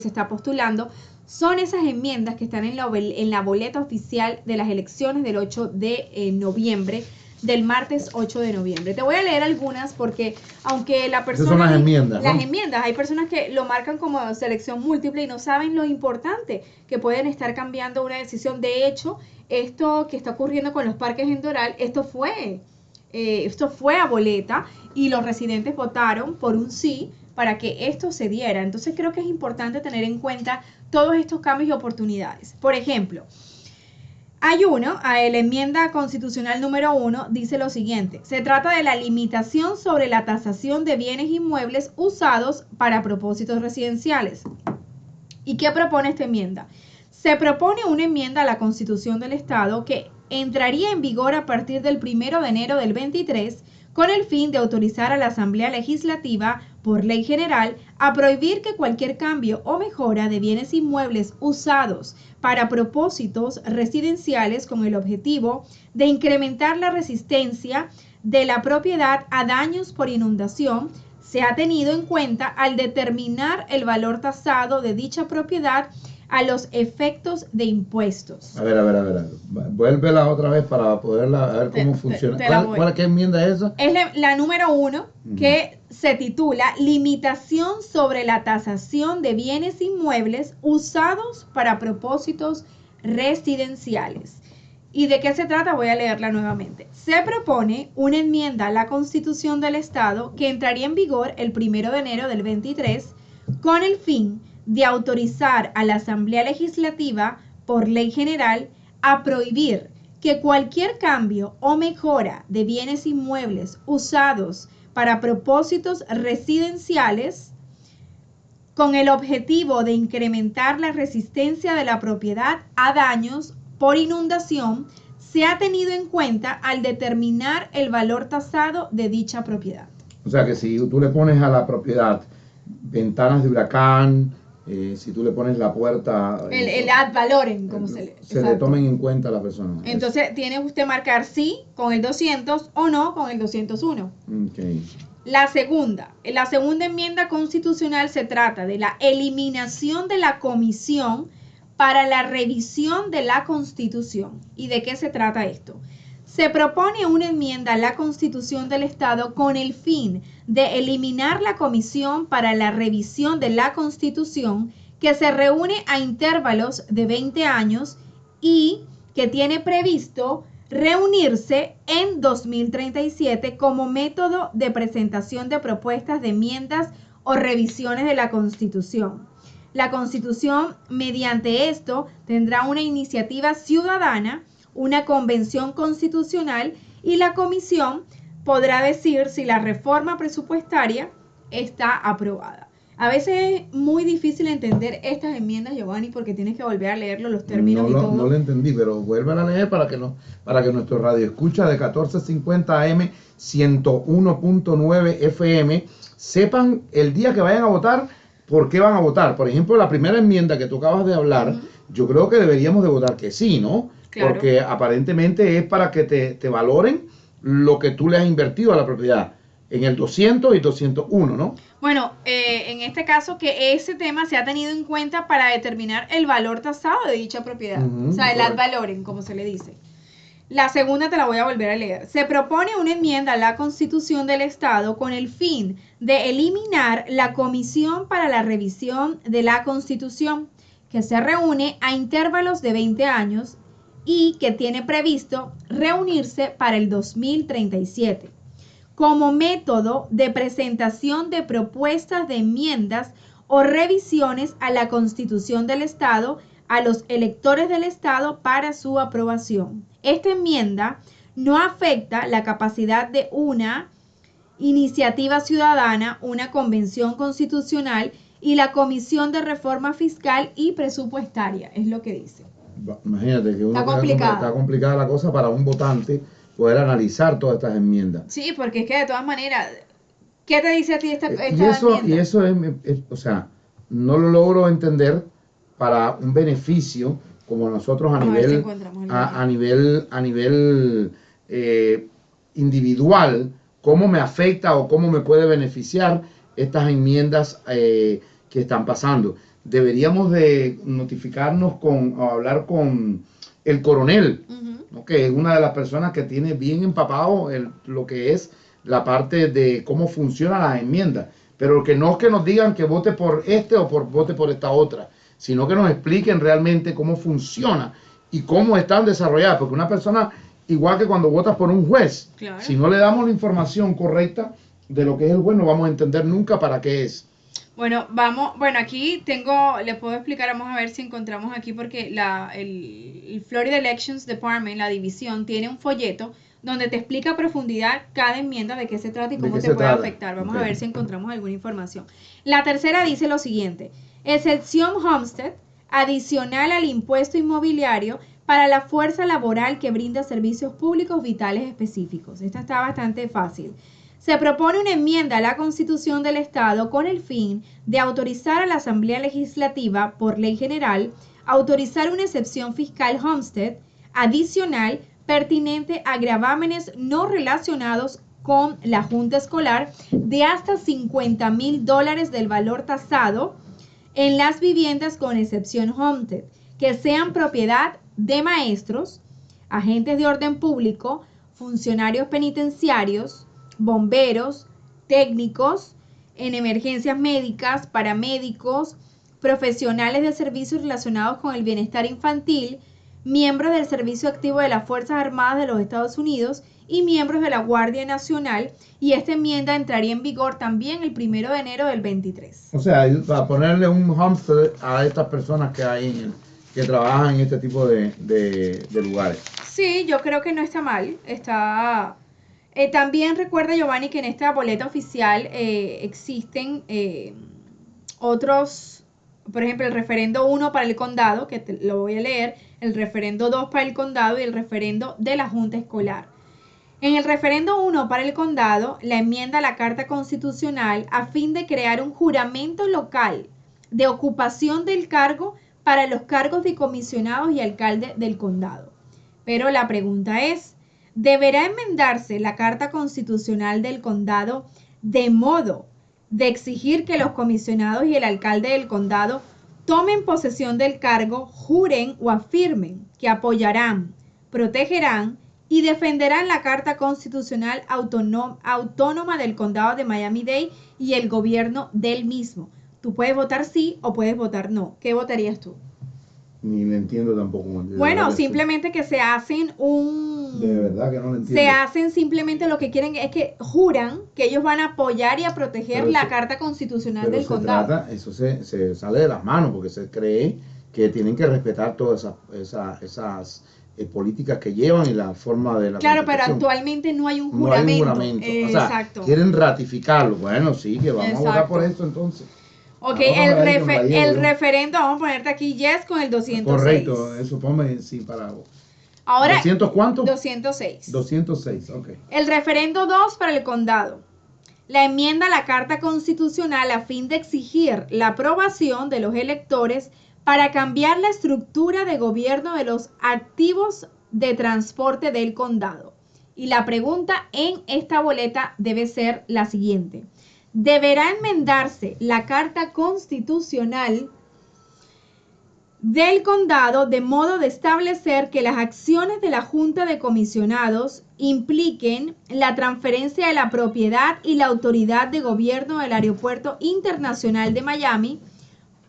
se está postulando, son esas enmiendas que están en la boleta oficial de las elecciones del 8 de noviembre, del martes 8 de noviembre. Te voy a leer algunas porque aunque la persona... Esas son las enmiendas, ¿no? Las enmiendas, hay personas que lo marcan como selección múltiple y no saben lo importante que pueden estar cambiando una decisión. De hecho, esto que está ocurriendo con los parques en Doral, esto fue a boleta y los residentes votaron por un sí para que esto se diera. Entonces creo que es importante tener en cuenta todos estos cambios y oportunidades. Por ejemplo, hay la enmienda constitucional número 1 dice lo siguiente: se trata de la limitación sobre la tasación de bienes inmuebles usados para propósitos residenciales. ¿Y qué propone esta enmienda? Se propone una enmienda a la Constitución del Estado que entraría en vigor a partir del 1 de enero del 23 con el fin de autorizar a la Asamblea Legislativa, por ley general, a prohibir que cualquier cambio o mejora de bienes inmuebles usados para propósitos residenciales con el objetivo de incrementar la resistencia de la propiedad a daños por inundación sea tenido en cuenta al determinar el valor tasado de dicha propiedad a los efectos de impuestos. A ver. Vuélvela otra vez para poderla ver cómo funciona. ¿Qué enmienda es esa? Es la número 1, que se titula Limitación sobre la tasación de bienes inmuebles usados para propósitos residenciales. ¿Y de qué se trata? Voy a leerla nuevamente. Se propone una enmienda a la Constitución del Estado que entraría en vigor el 1 de enero del 23 con el fin de autorizar a la Asamblea Legislativa, por ley general, a prohibir que cualquier cambio o mejora de bienes inmuebles usados para propósitos residenciales con el objetivo de incrementar la resistencia de la propiedad a daños por inundación sea tenido en cuenta al determinar el valor tasado de dicha propiedad. O sea que si tú le pones a la propiedad ventanas de huracán, si tú le pones la puerta... El ad valorem, como se le tomen en cuenta a la persona. Entonces, tiene usted marcar sí con el 200 o no con el 201. Okay. La segunda enmienda constitucional se trata de la eliminación de la comisión para la revisión de la Constitución. ¿Y de qué se trata esto? Se propone una enmienda a la Constitución del Estado con el fin de eliminar la Comisión para la Revisión de la Constitución, que se reúne a intervalos de 20 años y que tiene previsto reunirse en 2037 como método de presentación de propuestas de enmiendas o revisiones de la Constitución. La Constitución, mediante esto, tendrá una iniciativa ciudadana, una convención constitucional, y la comisión podrá decir si la reforma presupuestaria está aprobada. A veces es muy difícil entender estas enmiendas, Giovanni, porque tienes que volver a leerlo, los términos y todo. No lo entendí, pero vuelvan a leer para que nuestro radio escucha de 1450 AM, 101.9 FM, sepan el día que vayan a votar, por qué van a votar. Por ejemplo, la primera enmienda que tú acabas de hablar, yo creo que deberíamos de votar que sí, ¿no? Claro. Porque aparentemente es para que te valoren lo que tú le has invertido a la propiedad en el 200 y 201, ¿no? Bueno, en este caso que ese tema se ha tenido en cuenta para determinar el valor tasado de dicha propiedad. O sea, el ad valorem, como se le dice. La segunda te la voy a volver a leer. Se propone una enmienda a la Constitución del Estado con el fin de eliminar la Comisión para la Revisión de la Constitución, que se reúne a intervalos de 20 años y que tiene previsto reunirse para el 2037 como método de presentación de propuestas de enmiendas o revisiones a la Constitución del Estado a los electores del Estado para su aprobación. Esta enmienda no afecta la capacidad de una iniciativa ciudadana, una convención constitucional y la Comisión de Reforma Fiscal y Presupuestaria, es lo que dice. Imagínate que está complicada la cosa para un votante poder analizar todas estas enmiendas. Sí, porque es que de todas maneras, ¿qué te dice a ti esta enmienda? Y eso es, o sea, no lo logro entender para un beneficio como nosotros a nivel individual, cómo me afecta o cómo me puede beneficiar estas enmiendas que están pasando. deberíamos de notificarnos o hablar con el coronel, ¿no? Que es una de las personas que tiene bien empapado lo que es la parte de cómo funcionan las enmiendas. Pero que no es que nos digan que vote por este o vote por esta otra, sino que nos expliquen realmente cómo funciona y cómo están desarrolladas. Porque una persona, igual que cuando votas por un juez, claro, si no le damos la información correcta de lo que es el juez, no vamos a entender nunca para qué es. Bueno, aquí les puedo explicar, vamos a ver si encontramos aquí, porque el Florida Elections Department, la división, tiene un folleto donde te explica a profundidad cada enmienda, de qué se trata y cómo te puede afectar. Vamos a ver si encontramos alguna información. La tercera dice lo siguiente: excepción Homestead, adicional al impuesto inmobiliario para la fuerza laboral que brinda servicios públicos vitales específicos. Esta está bastante fácil. Se propone una enmienda a la Constitución del Estado con el fin de autorizar a la Asamblea Legislativa, por ley general, autorizar una excepción fiscal Homestead adicional pertinente a gravámenes no relacionados con la junta escolar de hasta $50,000 del valor tasado en las viviendas con excepción Homestead, que sean propiedad de maestros, agentes de orden público, funcionarios penitenciarios, bomberos, técnicos en emergencias médicas, paramédicos, profesionales de servicios relacionados con el bienestar infantil, miembros del Servicio Activo de las Fuerzas Armadas de los Estados Unidos y miembros de la Guardia Nacional, y esta enmienda entraría en vigor también el 1 de enero del 23. O sea, para ponerle un homestead a estas personas que hay que trabajan en este tipo de lugares. Sí, yo creo que no está mal, está... también recuerda, Giovanni, que en esta boleta oficial existen otros, por ejemplo, el referendo 1 para el condado, que lo voy a leer, el referendo 2 para el condado y el referendo de la Junta Escolar. En el referendo 1 para el condado, la enmienda a la Carta Constitucional a fin de crear un juramento local de ocupación del cargo para los cargos de comisionados y alcalde del condado. Pero la pregunta es: ¿deberá enmendarse la Carta Constitucional del condado de modo de exigir que los comisionados y el alcalde del condado tomen posesión del cargo, juren o afirmen que apoyarán, protegerán y defenderán la Carta Constitucional autónoma del condado de Miami-Dade y el gobierno del mismo? Tú puedes votar sí o puedes votar no. ¿Qué votarías tú? Ni le entiendo tampoco. Bueno, simplemente que se hacen De verdad que no lo entiendo. Se hacen simplemente lo que quieren, es que juran que ellos van a apoyar y a proteger la Carta Constitucional del condado. Eso se sale de las manos, porque se cree que tienen que respetar todas esas políticas que llevan y la forma de la Claro, pero actualmente no hay un juramento. No hay un juramento. O sea, exacto. Quieren ratificarlo. Bueno, sí, que vamos a votar por esto entonces. Ok, el referendo, vamos a ponerte aquí yes con el 206. Correcto, eso ponme sí para vos. Ahora, ¿200 cuánto? 206. 206, ok. El referendo 2 para el condado. La enmienda a la Carta Constitucional a fin de exigir la aprobación de los electores para cambiar la estructura de gobierno de los activos de transporte del condado. Y la pregunta en esta boleta debe ser la siguiente: ¿deberá enmendarse la Carta Constitucional del condado de modo de establecer que las acciones de la Junta de Comisionados impliquen la transferencia de la propiedad y la autoridad de gobierno del Aeropuerto Internacional de Miami,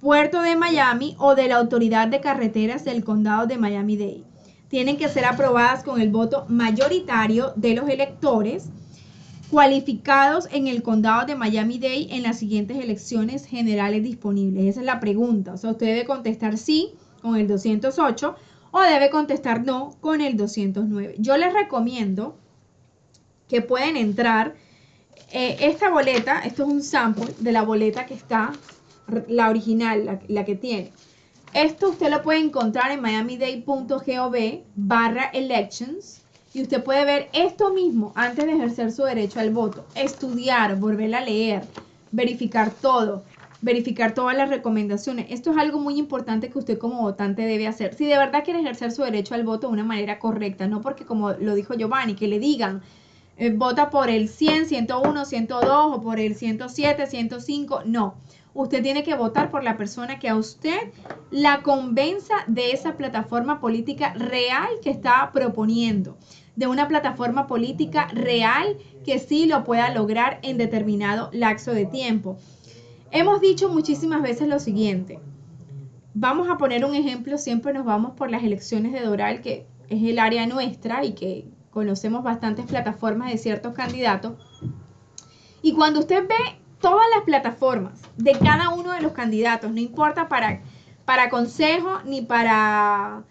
Puerto de Miami o de la Autoridad de Carreteras del Condado de Miami-Dade? Tienen que ser aprobadas con el voto mayoritario de los electores cualificados en el condado de Miami-Dade en las siguientes elecciones generales disponibles. Esa es la pregunta. O sea, usted debe contestar sí con el 208 o debe contestar no con el 209. Yo les recomiendo que pueden entrar esta boleta. Esto es un sample de la boleta que está, la original, la que tiene. Esto usted lo puede encontrar en miamidade.gov/elections. Y usted puede ver esto mismo antes de ejercer su derecho al voto. Estudiar, volver a leer, verificar todo, verificar todas las recomendaciones. Esto es algo muy importante que usted como votante debe hacer. Si de verdad quiere ejercer su derecho al voto de una manera correcta, no porque, como lo dijo Giovanni, que le digan vota por el 100, 101, 102 o por el 107, 105. No. usted tiene que votar por la persona que a usted la convenza de esa plataforma política real que está proponiendo, de una plataforma política real que sí lo pueda lograr en determinado lapso de tiempo. Hemos dicho muchísimas veces lo siguiente. Vamos a poner un ejemplo, siempre nos vamos por las elecciones de Doral, que es el área nuestra y que conocemos bastantes plataformas de ciertos candidatos. Y cuando usted ve todas las plataformas de cada uno de los candidatos, no importa para consejo ni para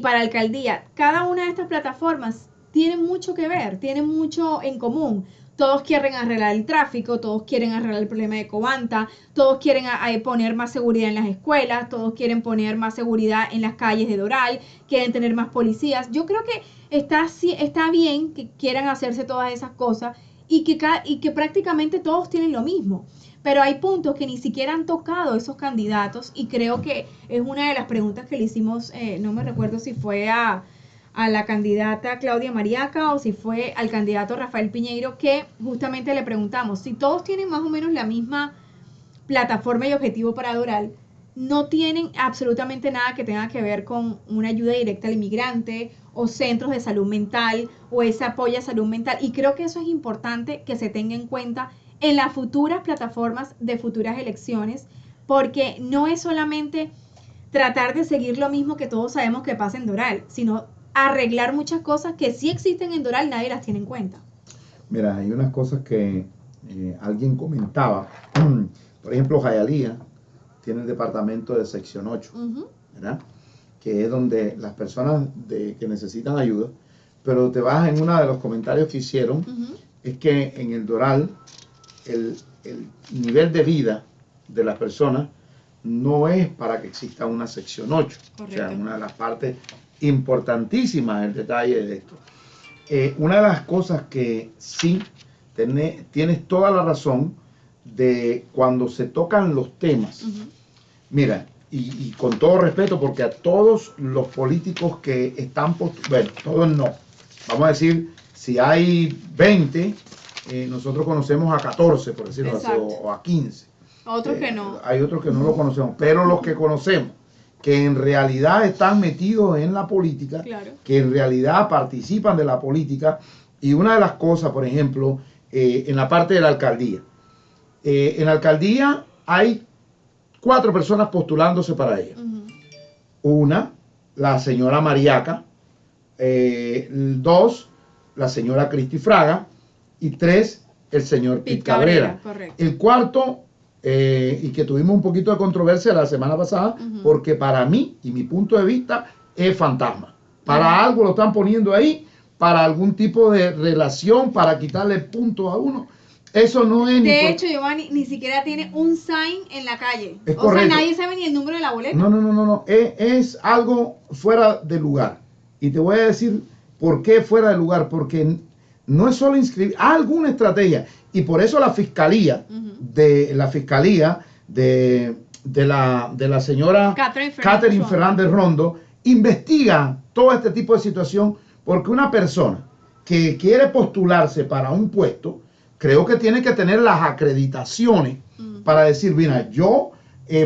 alcaldía, cada una de estas plataformas tiene mucho que ver, tiene mucho en común. Todos quieren arreglar el tráfico, todos quieren arreglar el problema de Covanta, todos quieren poner más seguridad en las escuelas, todos quieren poner más seguridad en las calles de Doral, quieren tener más policías. Yo creo que está bien que quieran hacerse todas esas cosas y que prácticamente todos tienen lo mismo. Pero hay puntos que ni siquiera han tocado esos candidatos y creo que es una de las preguntas que le hicimos, no me recuerdo si fue a la candidata Claudia Mariaca o si fue al candidato Rafael Piñeiro, que justamente le preguntamos, si todos tienen más o menos la misma plataforma y objetivo para Doral, no tienen absolutamente nada que tenga que ver con una ayuda directa al inmigrante o centros de salud mental o ese apoyo a salud mental, y creo que eso es importante que se tenga en cuenta en las futuras plataformas de futuras elecciones, porque no es solamente tratar de seguir lo mismo que todos sabemos que pasa en Doral, sino arreglar muchas cosas que sí existen en Doral, nadie las tiene en cuenta. Mira, hay unas cosas que alguien comentaba. Por ejemplo, Hialeah tiene el departamento de sección 8, ¿verdad? Que es donde las personas que necesitan ayuda, pero te vas en uno de los comentarios que hicieron, es que en el Doral el nivel de vida de las personas no es para que exista una sección 8. Correcto. O sea, una de las partes importantísimas el detalle de esto. Una de las cosas que sí tienes toda la razón de cuando se tocan los temas. Mira, y con todo respeto, porque a todos los políticos que están, bueno, todos no, vamos a decir, si hay 20, nosotros conocemos a 14, por decirlo así, o a 15. Otros que no. Hay otros que no lo conocemos, pero los que conocemos, que en realidad están metidos en la política, claro, que en realidad participan de la política. Y una de las cosas, por ejemplo, en la parte de la alcaldía. En la alcaldía hay 4 personas postulándose para ella. Una, la señora Mariaca. 2, la señora Cristi Fraga. Y 3, el señor Pete Cabrera. El cuarto, y que tuvimos un poquito de controversia la semana pasada, porque para mí y mi punto de vista es fantasma. Para algo lo están poniendo ahí, para algún tipo de relación, para quitarle puntos a uno. Eso no es... De hecho, Giovanni, ni siquiera tiene un sign en la calle. Es correcto. O sea, nadie sabe ni el número de la boleta. No. Es algo fuera de lugar. Y te voy a decir por qué fuera de lugar. Porque no es solo inscribir, hay alguna estrategia. Y por eso la fiscalía, de la señora Catherine Fernández Rondo investiga todo este tipo de situación, porque una persona que quiere postularse para un puesto, creo que tiene que tener las acreditaciones para decir, mira, yo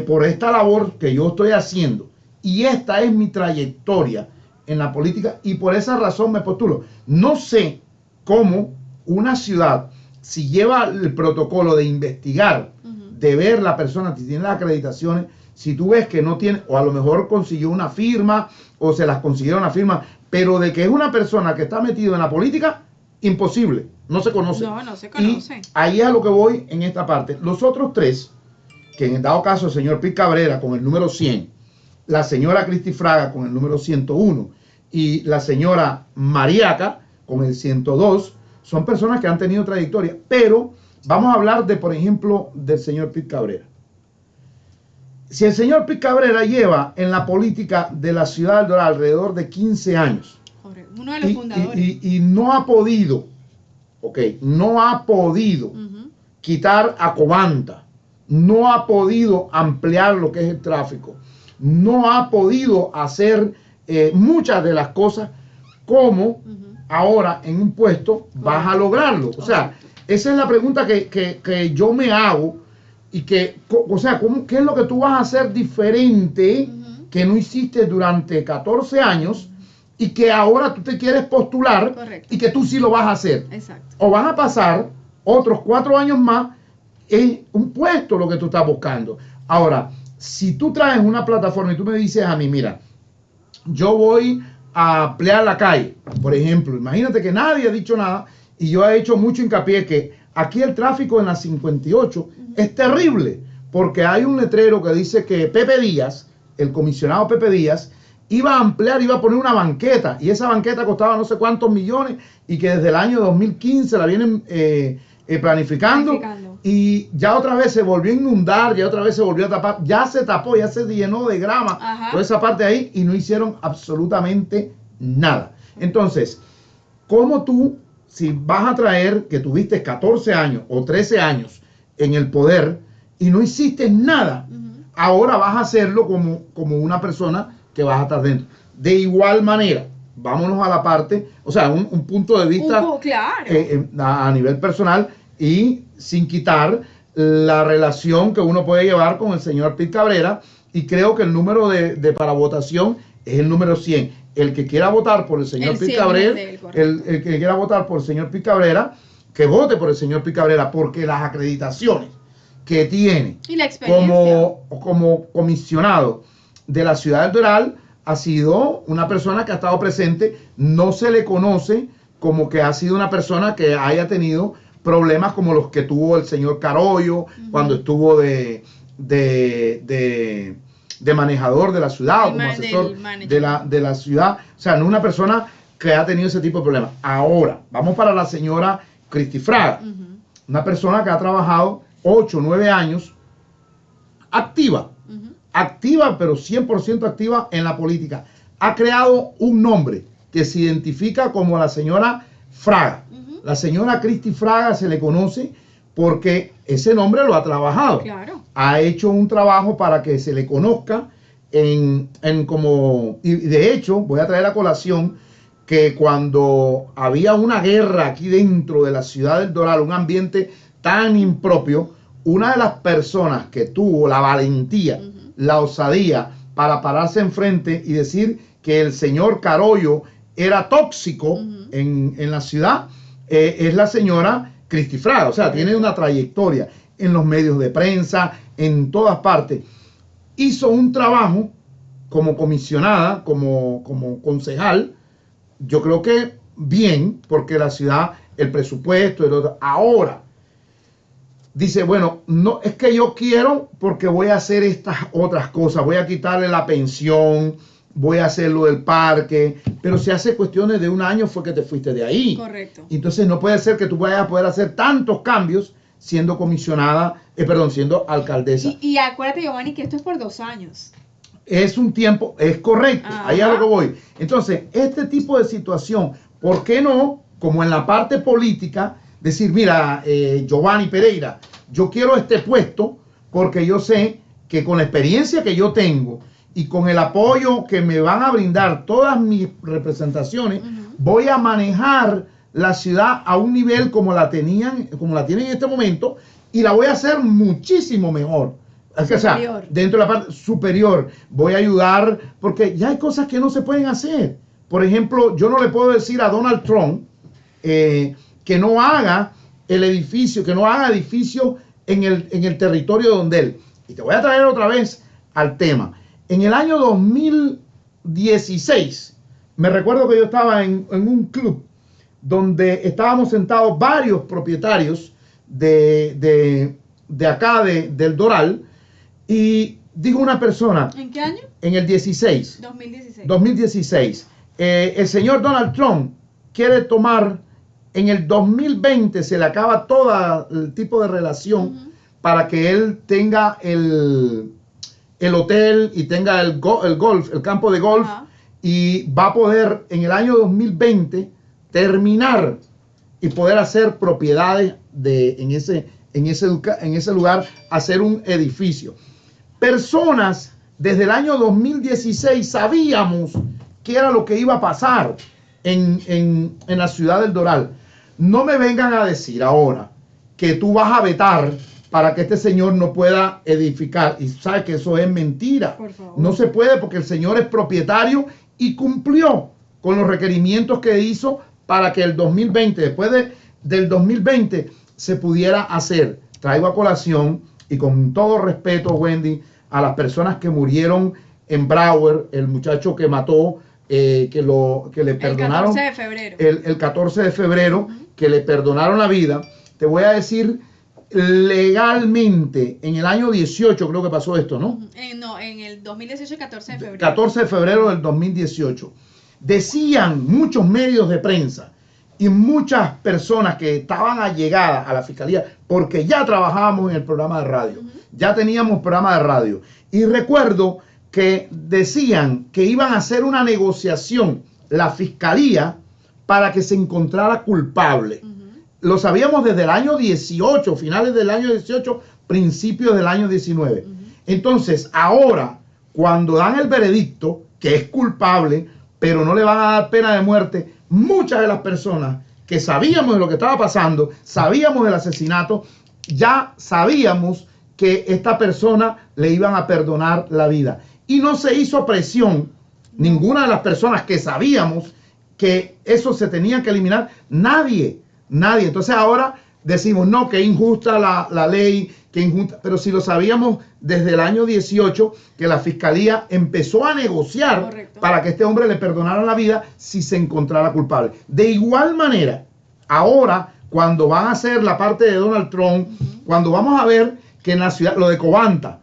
por esta labor que yo estoy haciendo, y esta es mi trayectoria en la política, y por esa razón me postulo. No sé cómo una ciudad, si lleva el protocolo de investigar, de ver la persona si tiene las acreditaciones, si tú ves que no tiene, o a lo mejor consiguió una firma, o se las consiguieron una firma, pero de que es una persona que está metida en la política, imposible, no se conoce. No se conoce. Y ahí es a lo que voy en esta parte. Los otros 3, que en dado caso el señor Pete Cabrera con el número 100, la señora Cristi Fraga con el número 101 y la señora Mariaca con el 102, son personas que han tenido trayectoria. Pero vamos a hablar de, por ejemplo, del señor Pete Cabrera. Si el señor Pete Cabrera lleva en la política de la ciudad del Doral alrededor de 15 años, uno de los fundadores, y no ha podido, no ha podido quitar a Covanta, no ha podido ampliar lo que es el tráfico, no ha podido hacer muchas de las cosas, como ahora en un puesto vas a lograrlo. O sea, esa es la pregunta que yo me hago, y que, o sea, ¿qué es lo que tú vas a hacer diferente que no hiciste durante 14 años y que ahora tú te quieres postular? Correcto. Y que tú sí lo vas a hacer? Exacto. O van a pasar otros 4 años más en un puesto lo que tú estás buscando. Ahora, si tú traes una plataforma y tú me dices a mí, mira, yo voy a ampliar la calle, por ejemplo, imagínate que nadie ha dicho nada y yo he hecho mucho hincapié que aquí el tráfico en la 58 es terrible, porque hay un letrero que dice que Pepe Díaz, el comisionado Pepe Díaz, iba a ampliar, iba a poner una banqueta, y esa banqueta costaba no sé cuántos millones, y que desde el año 2015 la vienen planificando, y ya otra vez se volvió a inundar, ya otra vez se volvió a tapar, ya se tapó, ya se llenó de grama, toda esa parte ahí, y no hicieron absolutamente nada. Entonces, ¿cómo tú, si vas a traer que tuviste 14 años o 13 años en el poder y no hiciste nada, ahora vas a hacerlo como una persona que vas a estar dentro? De igual manera, vámonos a la parte, o sea, un punto de vista claro. A nivel personal y sin quitar la relación que uno puede llevar con el señor Pete Cabrera, y creo que el número de para votación es el número 100. El que quiera votar por el señor Pete Cabrera, el que quiera votar por el señor Pete Cabrera, que vote por el señor Pete Cabrera, porque las acreditaciones que tiene y la experiencia como comisionado de la ciudad del Doral, ha sido una persona que ha estado presente. No se le conoce como que ha sido una persona que haya tenido problemas como los que tuvo el señor Carollo cuando estuvo de manejador de la ciudad, o como asesor de la ciudad. O sea, no una persona que ha tenido ese tipo de problemas. Ahora, vamos para la señora Cristi Fraga, una persona que ha trabajado 8 o 9 años activa, pero 100% activa en la política. Ha creado un nombre que se identifica como la señora Fraga. La señora Cristi Fraga se le conoce porque ese nombre lo ha trabajado. Claro. Ha hecho un trabajo para que se le conozca y de hecho, voy a traer a colación que cuando había una guerra aquí dentro de la ciudad del Doral, un ambiente tan impropio, una de las personas que tuvo la valentía, la osadía para pararse enfrente y decir que el señor Carollo era tóxico en la ciudad, es la señora Cristi Fraga. O sea, tiene una trayectoria en los medios de prensa, en todas partes. Hizo un trabajo como comisionada, como concejal, yo creo que bien, porque la ciudad, el presupuesto, ahora dice, bueno, no es que yo quiero porque voy a hacer estas otras cosas, voy a quitarle la pensión, voy a hacer lo del parque, pero si hace cuestiones de 1 año fue que te fuiste de ahí. Correcto. Entonces no puede ser que tú vayas a poder hacer tantos cambios siendo comisionada, siendo alcaldesa. Y acuérdate, Giovanni, que esto es por 2 años. Es un tiempo, es correcto, ahí es a lo que voy. Entonces, este tipo de situación, ¿por qué no, como en la parte política, decir, mira, Giovanni Pereira, yo quiero este puesto porque yo sé que con la experiencia que yo tengo y con el apoyo que me van a brindar todas mis representaciones, voy a manejar la ciudad a un nivel como la tienen en este momento, y la voy a hacer muchísimo mejor. O sea, dentro de la parte superior, voy a ayudar, porque ya hay cosas que no se pueden hacer. Por ejemplo, yo no le puedo decir a Donald Trump que no haga el edificio, que no haga edificio en el territorio donde él. Y te voy a traer otra vez al tema. En el año 2016, me recuerdo que yo estaba en un club donde estábamos sentados varios propietarios de acá, del Doral, y dijo una persona. ¿En qué año? En el 16. 2016. 2016. El señor Donald Trump quiere tomar, en el 2020 se le acaba todo el tipo de relación para que él tenga el hotel y tenga el golf, el campo de golf, y va a poder en el año 2020 terminar y poder hacer propiedades en ese lugar, hacer un edificio. Personas desde el año 2016 sabíamos qué era lo que iba a pasar en la ciudad del Doral. No me vengan a decir ahora que tú vas a vetar para que este señor no pueda edificar. Y sabe que eso es mentira. No se puede porque el señor es propietario y cumplió con los requerimientos que hizo para que el 2020, después del 2020, se pudiera hacer. Traigo a colación, y con todo respeto, Wendy, a las personas que murieron en Broward, el muchacho que mató, que le perdonaron el 14 de febrero, el 14 de febrero, que le perdonaron la vida. Te voy a decir, legalmente, en el año 18 creo que pasó esto, ¿no? No, en el 2018, 14 de febrero. 14 de febrero del 2018. Decían muchos medios de prensa y muchas personas que estaban allegadas a la fiscalía, porque ya trabajábamos en el programa de radio, ya teníamos programa de radio. Y recuerdo que decían que iban a hacer una negociación, la fiscalía, para que se encontrara culpable. Lo sabíamos desde el año 18, finales del año 18, principios del año 19. Entonces, ahora, cuando dan el veredicto, que es culpable, pero no le van a dar pena de muerte, muchas de las personas que sabíamos de lo que estaba pasando, sabíamos del asesinato, ya sabíamos que esta persona le iban a perdonar la vida. Y no se hizo presión, ninguna de las personas que sabíamos que eso se tenía que eliminar, nadie. Entonces ahora decimos, no, que injusta la ley, que injusta, pero si lo sabíamos desde el año 18, que la fiscalía empezó a negociar. Correcto. Para que este hombre le perdonara la vida si se encontrara culpable. De igual manera, ahora, cuando van a hacer la parte de Donald Trump, cuando vamos a ver que en la ciudad, lo de Covanta,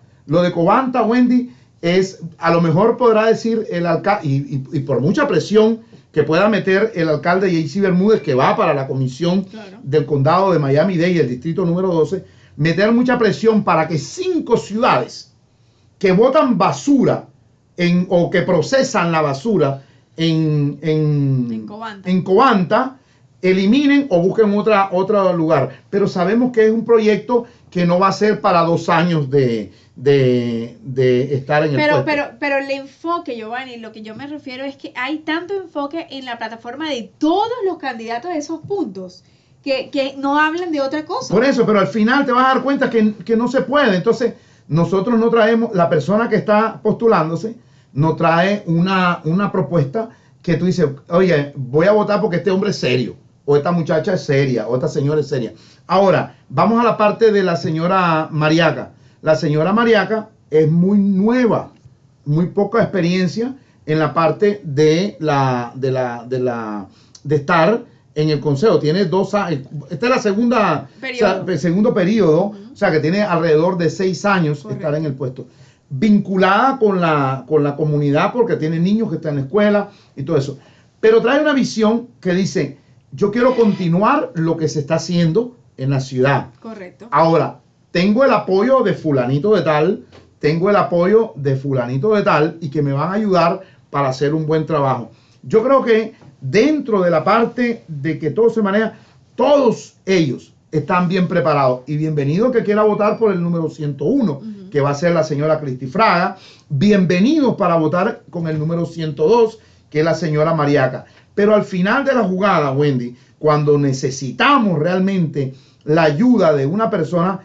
Wendy, es, a lo mejor podrá decir el alcalde, y por mucha presión que pueda meter el alcalde J.C. Bermúdez, que va para la comisión del condado de Miami-Dade y el distrito número 12, meter mucha presión para que 5 ciudades que botan basura o que procesan la basura en Covanta, eliminen o busquen otro lugar. Pero sabemos que es un proyecto que no va a ser para 2 años de estar en el puesto. Pero el enfoque, Giovanni, lo que yo me refiero es que hay tanto enfoque en la plataforma de todos los candidatos de esos puntos que no hablan de otra cosa. Por eso, pero al final te vas a dar cuenta que no se puede. Entonces, nosotros no traemos, la persona que está postulándose no trae una propuesta que tú dices, oye, voy a votar porque este hombre es serio, o esta muchacha es seria, o esta señora es seria. Ahora, vamos a la parte de la señora Mariaca. La señora Mariaca es muy nueva, muy poca experiencia en la parte de estar en el consejo. Tiene 2 años, esta es la segunda, el segundo periodo, o sea que tiene alrededor de 6 años. Correcto. Estar en el puesto. Vinculada con la comunidad porque tiene niños que están en la escuela y todo eso. Pero trae una visión que dice, yo quiero continuar lo que se está haciendo en la ciudad. Correcto. Ahora, tengo el apoyo de fulanito de tal, y que me van a ayudar para hacer un buen trabajo. Yo creo que dentro de la parte de que todo se maneja, todos ellos están bien preparados. Y bienvenido que quiera votar por el número 101, que va a ser la señora Cristi Fraga. Bienvenidos para votar con el número 102, que es la señora Mariaca. Pero al final de la jugada, Wendy, cuando necesitamos realmente la ayuda de una persona,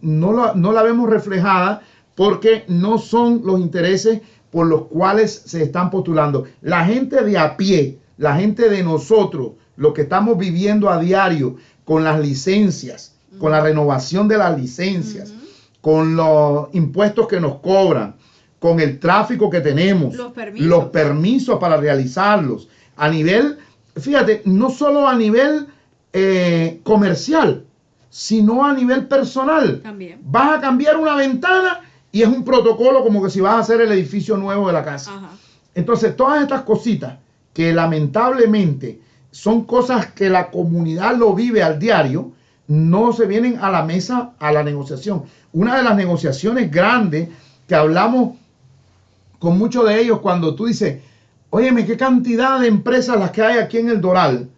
no la vemos reflejada porque no son los intereses por los cuales se están postulando. La gente de a pie, la gente de nosotros, lo que estamos viviendo a diario con las licencias, con la renovación de las licencias, con los impuestos que nos cobran, con el tráfico que tenemos, los permisos para realizarlos, a nivel, fíjate, no solo a nivel comercial, sino a nivel personal. También. Vas a cambiar una ventana y es un protocolo como que si vas a hacer el edificio nuevo de la casa. Ajá. Entonces, todas estas cositas que lamentablemente son cosas que la comunidad lo vive al diario, no se vienen a la mesa a la negociación. Una de las negociaciones grandes que hablamos con muchos de ellos cuando tú dices, óyeme, qué cantidad de empresas las que hay aquí en el Doral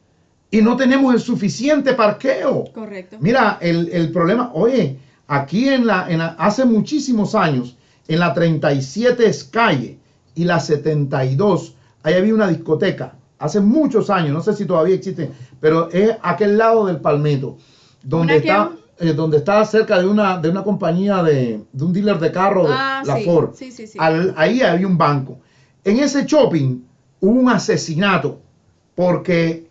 y no tenemos el suficiente parqueo. Correcto. Mira, el problema, oye, aquí hace muchísimos años, en la 37 calle y la 72, ahí había una discoteca. Hace muchos años, no sé si todavía existe, pero es aquel lado del Palmetto, donde está donde está cerca de una compañía de un dealer de carros, la sí, Ford. sí, sí, sí. Ahí había un banco. En ese shopping hubo un asesinato porque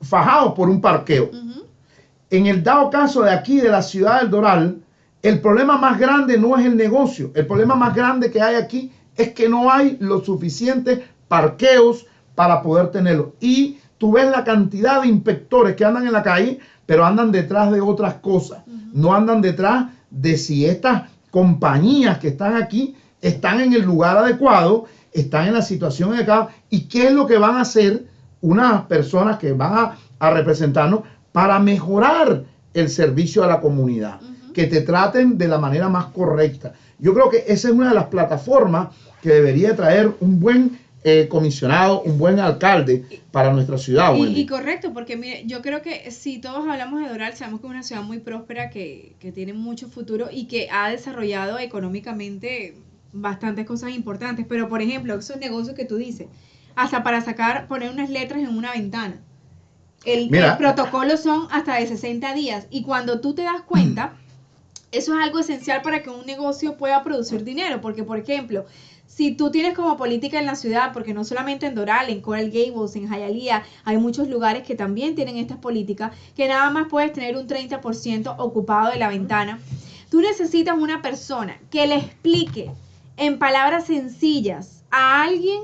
fajados por un parqueo. En el dado caso de aquí, de la ciudad del Doral, el problema más grande no es el negocio. El problema más grande que hay aquí es que no hay los suficientes parqueos para poder tenerlo. Y tú ves la cantidad de inspectores que andan en la calle, pero andan detrás de otras cosas. No andan detrás de si estas compañías que están aquí están en el lugar adecuado, están en la situación adecuada, y qué es lo que van a hacer unas personas que van a representarnos para mejorar el servicio a la comunidad, que te traten de la manera más correcta. Yo creo que esa es una de las plataformas que debería traer un buen comisionado, un buen alcalde para nuestra ciudad. Y correcto, porque mire, yo creo que si todos hablamos de Doral, sabemos que es una ciudad muy próspera, que tiene mucho futuro y que ha desarrollado económicamente bastantes cosas importantes. Pero, por ejemplo, esos negocios que tú dices, hasta para poner unas letras en una ventana. El protocolo son hasta de 60 días. Y cuando tú te das cuenta, eso es algo esencial para que un negocio pueda producir dinero. Porque, por ejemplo, si tú tienes como política en la ciudad, porque no solamente en Doral, en Coral Gables, en Hialeah, hay muchos lugares que también tienen estas políticas, que nada más puedes tener un 30% ocupado de la ventana. Tú necesitas una persona que le explique en palabras sencillas a alguien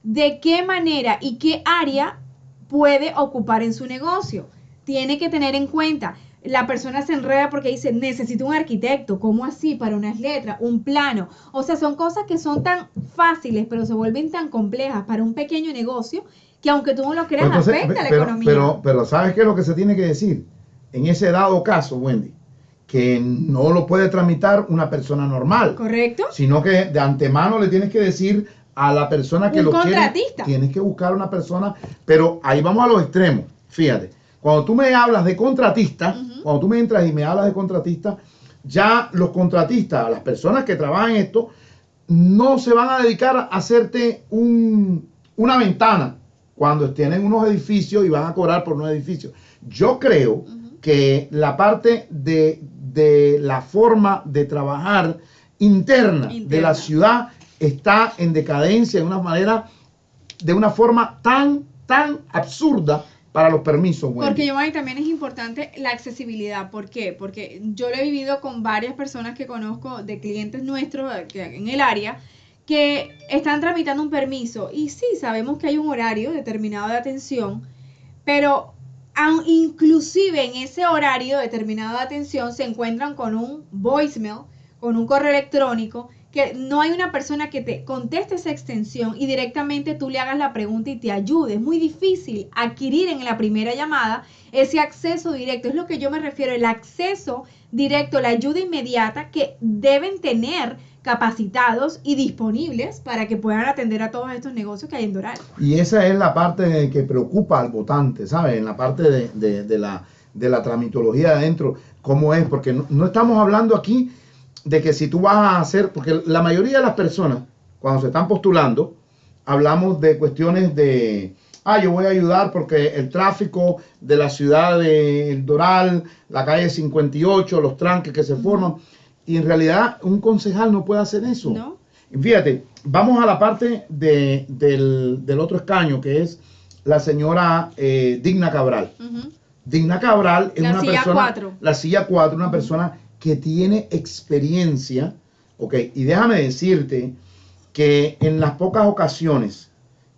de qué manera y qué área puede ocupar en su negocio. Tiene que tener en cuenta, la persona se enreda porque dice, necesito un arquitecto. ¿Cómo así? Para unas letras, un plano. O sea, son cosas que son tan fáciles, pero se vuelven tan complejas para un pequeño negocio, que aunque tú no lo creas, pues entonces, afecta a la economía. Pero ¿sabes qué es lo que se tiene que decir? En ese dado caso, Wendy, que no lo puede tramitar una persona normal. ¿Correcto? Sino que de antemano le tienes que decir a la persona que lo quiere, tienes que buscar una persona, pero ahí vamos a los extremos. Fíjate, cuando tú me hablas de contratista, cuando tú me entras y me hablas de contratista, ya los contratistas, las personas que trabajan en esto, no se van a dedicar a hacerte una ventana cuando tienen unos edificios y van a cobrar por unos edificios. Yo creo que la parte de la forma de trabajar interna de la ciudad está en decadencia de una forma tan absurda para los permisos. Bueno. Porque, Giovanni, también es importante la accesibilidad. ¿Por qué? Porque yo lo he vivido con varias personas que conozco, de clientes nuestros en el área, que están tramitando un permiso. Y sí, sabemos que hay un horario determinado de atención, pero inclusive en ese horario determinado de atención se encuentran con un voicemail, con un correo electrónico, que no hay una persona que te conteste esa extensión y directamente tú le hagas la pregunta y te ayude. Es muy difícil adquirir en la primera llamada ese acceso directo. Es lo que yo me refiero, el acceso directo, la ayuda inmediata que deben tener capacitados y disponibles para que puedan atender a todos estos negocios que hay en Doral. Y esa es la parte que preocupa al votante, ¿sabes? En la parte de la tramitología de adentro, ¿cómo es? Porque no estamos hablando aquí de que si tú vas a hacer, porque la mayoría de las personas, cuando se están postulando, hablamos de cuestiones de, yo voy a ayudar porque el tráfico de la ciudad de El Doral, la calle 58, los tranques que se forman, y en realidad un concejal no puede hacer eso. No. Fíjate, vamos a la parte del otro escaño, que es la señora Digna Cabral. Digna Cabral es una persona, la silla 4, una persona que tiene experiencia, ok, y déjame decirte que en las pocas ocasiones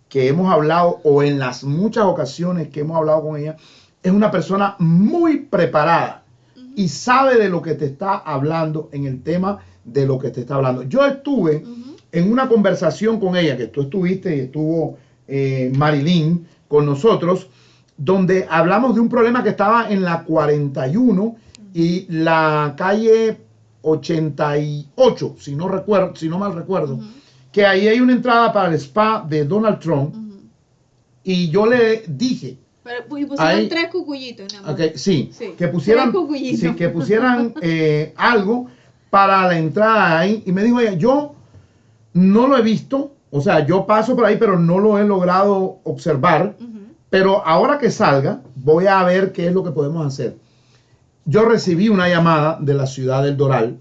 que hemos hablado, o en las muchas ocasiones que hemos hablado con ella, es una persona muy preparada y sabe de lo que te está hablando, en el tema de lo que te está hablando. Yo estuve en una conversación con ella, que tú estuviste y estuvo Marilyn con nosotros, donde hablamos de un problema que estaba en la 41 y la calle 88, si no mal recuerdo, que ahí hay una entrada para el spa de Donald Trump, y yo le dije, pero pusieron 3 cucuyitos, ¿no? Okay, sí, que pusieran algo para la entrada ahí, y me dijo ella, yo no lo he visto, o sea, yo paso por ahí, pero no lo he logrado observar, pero ahora que salga, voy a ver qué es lo que podemos hacer. yo recibí una llamada de la ciudad del Doral,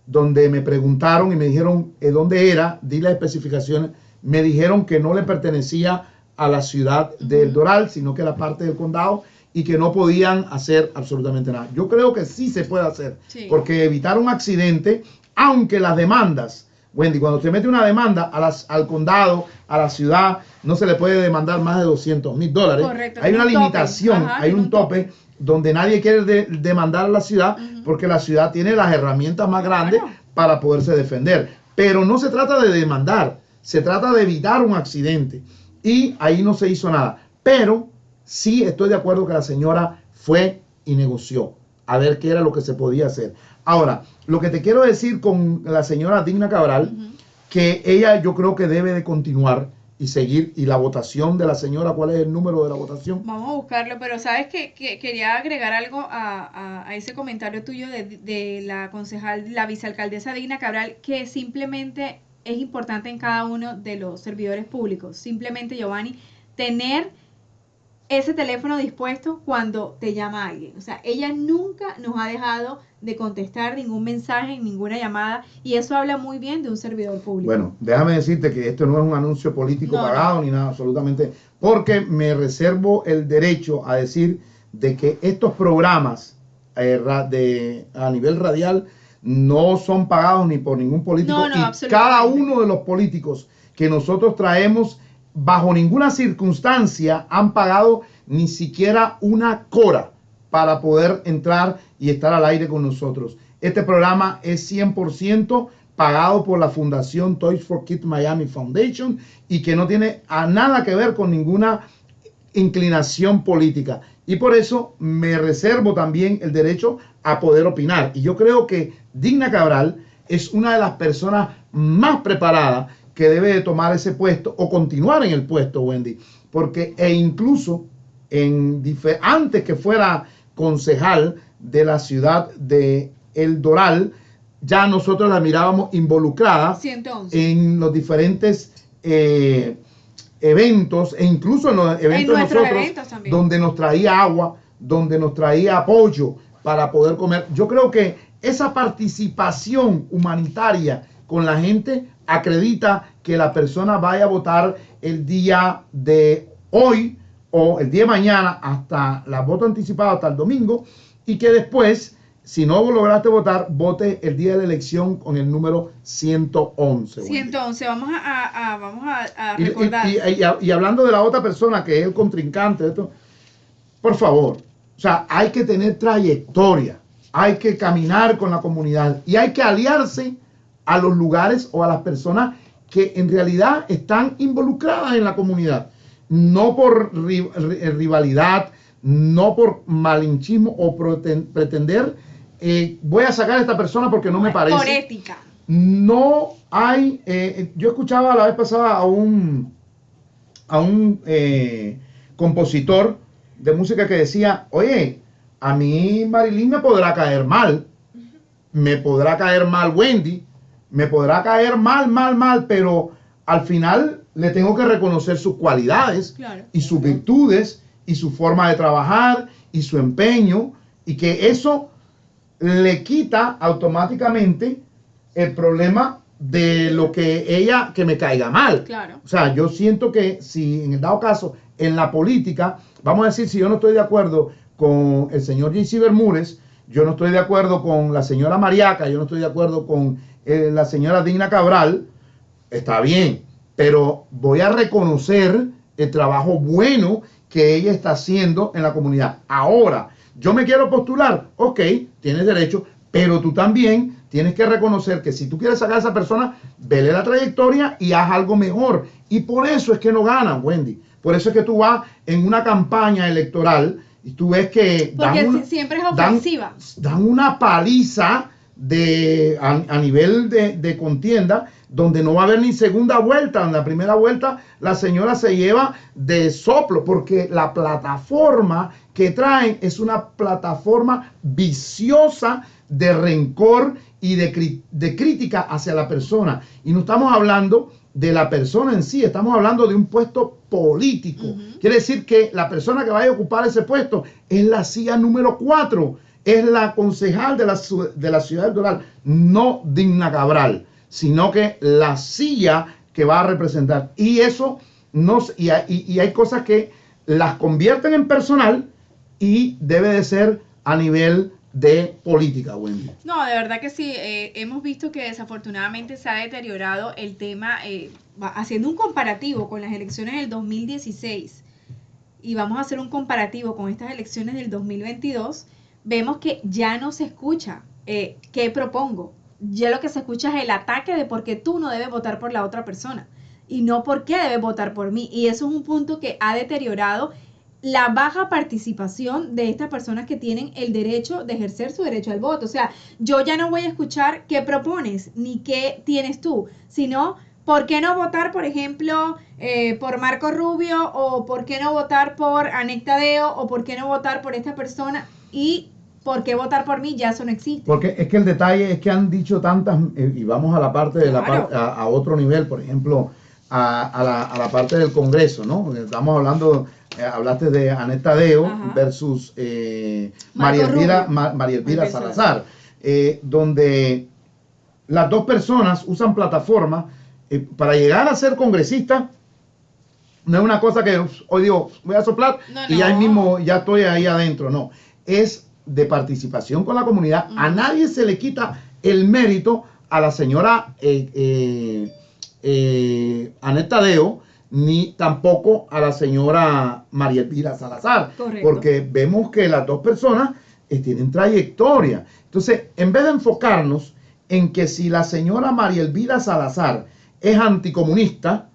donde me preguntaron y me dijeron dónde era, di las especificaciones, me dijeron que no le pertenecía a la ciudad del Doral, sino que era parte del condado y que no podían hacer absolutamente nada. Yo creo que sí se puede hacer, porque evitar un accidente, aunque las demandas, Wendy, cuando usted mete una demanda al condado, a la ciudad, no se le puede demandar más de $200,000. Correcto, hay una limitación, hay un tope donde nadie quiere demandar a la ciudad porque la ciudad tiene las herramientas más grandes para poderse defender. Pero no se trata de demandar, se trata de evitar un accidente. Y ahí no se hizo nada. Pero sí estoy de acuerdo que la señora fue y negoció a ver qué era lo que se podía hacer. Ahora, lo que te quiero decir con la señora Digna Cabral, que ella yo creo que debe de continuar y seguir. Y la votación de la señora, ¿cuál es el número de la votación? Vamos a buscarlo, pero sabes que quería agregar algo a ese comentario tuyo de la concejal, la vicealcaldesa Digna Cabral, que simplemente es importante en cada uno de los servidores públicos. Simplemente, Giovanni, tener ese teléfono dispuesto cuando te llama alguien. O sea, ella nunca nos ha dejado de contestar ningún mensaje, ninguna llamada, y eso habla muy bien de un servidor público. Bueno, déjame decirte que esto no es un anuncio político pagado ni nada, absolutamente, porque me reservo el derecho a decir de que estos programas a nivel radial no son pagados ni por ningún político, y cada uno de los políticos que nosotros traemos bajo ninguna circunstancia han pagado ni siquiera una cora para poder entrar y estar al aire con nosotros. Este programa es 100% pagado por la Fundación Toys for Kids Miami Foundation y que no tiene nada que ver con ninguna inclinación política. Y por eso me reservo también el derecho a poder opinar. Y yo creo que Digna Cabral es una de las personas más preparadas que debe de tomar ese puesto o continuar en el puesto, Wendy, porque incluso antes que fuera concejal de la ciudad de El Doral, ya nosotros la mirábamos involucrada 111. En los diferentes eventos, e incluso en los eventos de nosotros, donde nos traía agua, donde nos traía apoyo para poder comer. Yo creo que esa participación humanitaria con la gente acredita que la persona vaya a votar el día de hoy o el día de mañana hasta la voto anticipado hasta el domingo, y que después, si no lograste votar, vote el día de la elección con el número 111. 111, vamos a recordar. Y hablando de la otra persona que es el contrincante, por favor, o sea, hay que tener trayectoria, hay que caminar con la comunidad y hay que aliarse a los lugares o a las personas que en realidad están involucradas en la comunidad, no por rivalidad, no por malinchismo o pretender voy a sacar a esta persona porque no me parece. Por ética. No hay, yo escuchaba la vez pasada a un compositor de música que decía, oye, a mí Marilyn me podrá caer mal, Wendy, me podrá caer mal, pero al final le tengo que reconocer sus cualidades, claro, y sus virtudes y su forma de trabajar y su empeño, y que eso le quita automáticamente el problema de lo que ella, que me caiga mal. Claro. O sea, yo siento que si en el dado caso, en la política, vamos a decir, si yo no estoy de acuerdo con el señor J.C. Bermúdez, yo no estoy de acuerdo con la señora Mariaca, yo no estoy de acuerdo con la señora Digna Cabral, está bien, pero voy a reconocer el trabajo bueno que ella está haciendo en la comunidad. Ahora, yo me quiero postular, ok, tienes derecho, pero tú también tienes que reconocer que si tú quieres sacar a esa persona, vele la trayectoria y haz algo mejor. Y por eso es que no ganan, Wendy. Por eso es que tú vas en una campaña electoral y tú ves que siempre es ofensiva. Dan una paliza a nivel de contienda, donde no va a haber ni segunda vuelta. En la primera vuelta la señora se lleva de soplo, porque la plataforma que traen es una plataforma viciosa de rencor y de crítica hacia la persona. Y no estamos hablando de la persona en sí, estamos hablando de un puesto político. Quiere decir que la persona que vaya a ocupar ese puesto es la CIA número 4. es la concejal de la ciudad del Doral, no Digna Cabral, sino que la silla que va a representar. Y eso y hay cosas que las convierten en personal y debe de ser a nivel de política, Wendy. No, de verdad que sí. Hemos visto que desafortunadamente se ha deteriorado el tema, haciendo un comparativo con las elecciones del 2016 y vamos a hacer un comparativo con estas elecciones del 2022, vemos que ya no se escucha qué propongo. Ya lo que se escucha es el ataque de por qué tú no debes votar por la otra persona y no por qué debes votar por mí. Y eso es un punto que ha deteriorado la baja participación de estas personas que tienen el derecho de ejercer su derecho al voto. O sea, yo ya no voy a escuchar qué propones ni qué tienes tú, sino por qué no votar, por ejemplo, por Marco Rubio, o por qué no votar por Anet Tadeo, o por qué no votar por esta persona, y por qué votar por mí, ya eso no existe. Porque es que el detalle es que han dicho tantas, y vamos a la parte de Claro. a otro nivel, por ejemplo, a la parte del Congreso, ¿no? Porque estamos hablando, hablaste de Anet Tadeo versus María Elvira Salazar, donde las dos personas usan plataformas para llegar a ser congresistas. No es una cosa que hoy digo, voy a soplar y ahí mismo ya estoy ahí adentro, no. Es de participación con la comunidad. A nadie se le quita el mérito a la señora Anet Tadeo, ni tampoco a la señora María Elvira Salazar. Correcto. Porque vemos que las dos personas tienen trayectoria. Entonces, en vez de enfocarnos en que si la señora María Elvira Salazar es anticomunista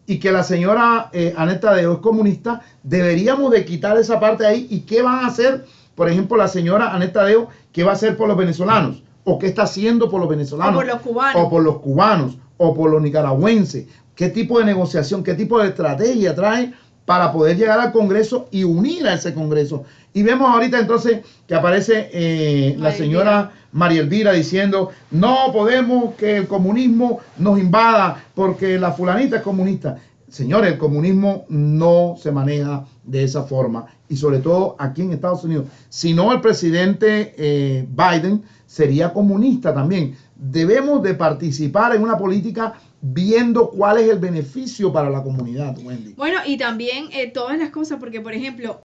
y que la señora Anet Tadeo es comunista, deberíamos de quitar esa parte de ahí. ¿Y qué van a hacer, por ejemplo, la señora Anet Tadeo? ¿Qué va a hacer por los venezolanos? ¿O qué está haciendo por los venezolanos? O por los cubanos. O por los cubanos, o por los nicaragüenses. ¿Qué tipo de negociación, qué tipo de estrategia trae para poder llegar al Congreso y unir a ese Congreso? Y vemos ahorita entonces que aparece la señora María Elvira diciendo, no podemos que el comunismo nos invada porque la fulanita es comunista. Señores, el comunismo no se maneja de esa forma, y sobre todo aquí en Estados Unidos. Si no, el presidente Biden sería comunista también. Debemos de participar en una política viendo cuál es el beneficio para la comunidad, Wendy. Bueno, y también todas las cosas, porque por ejemplo,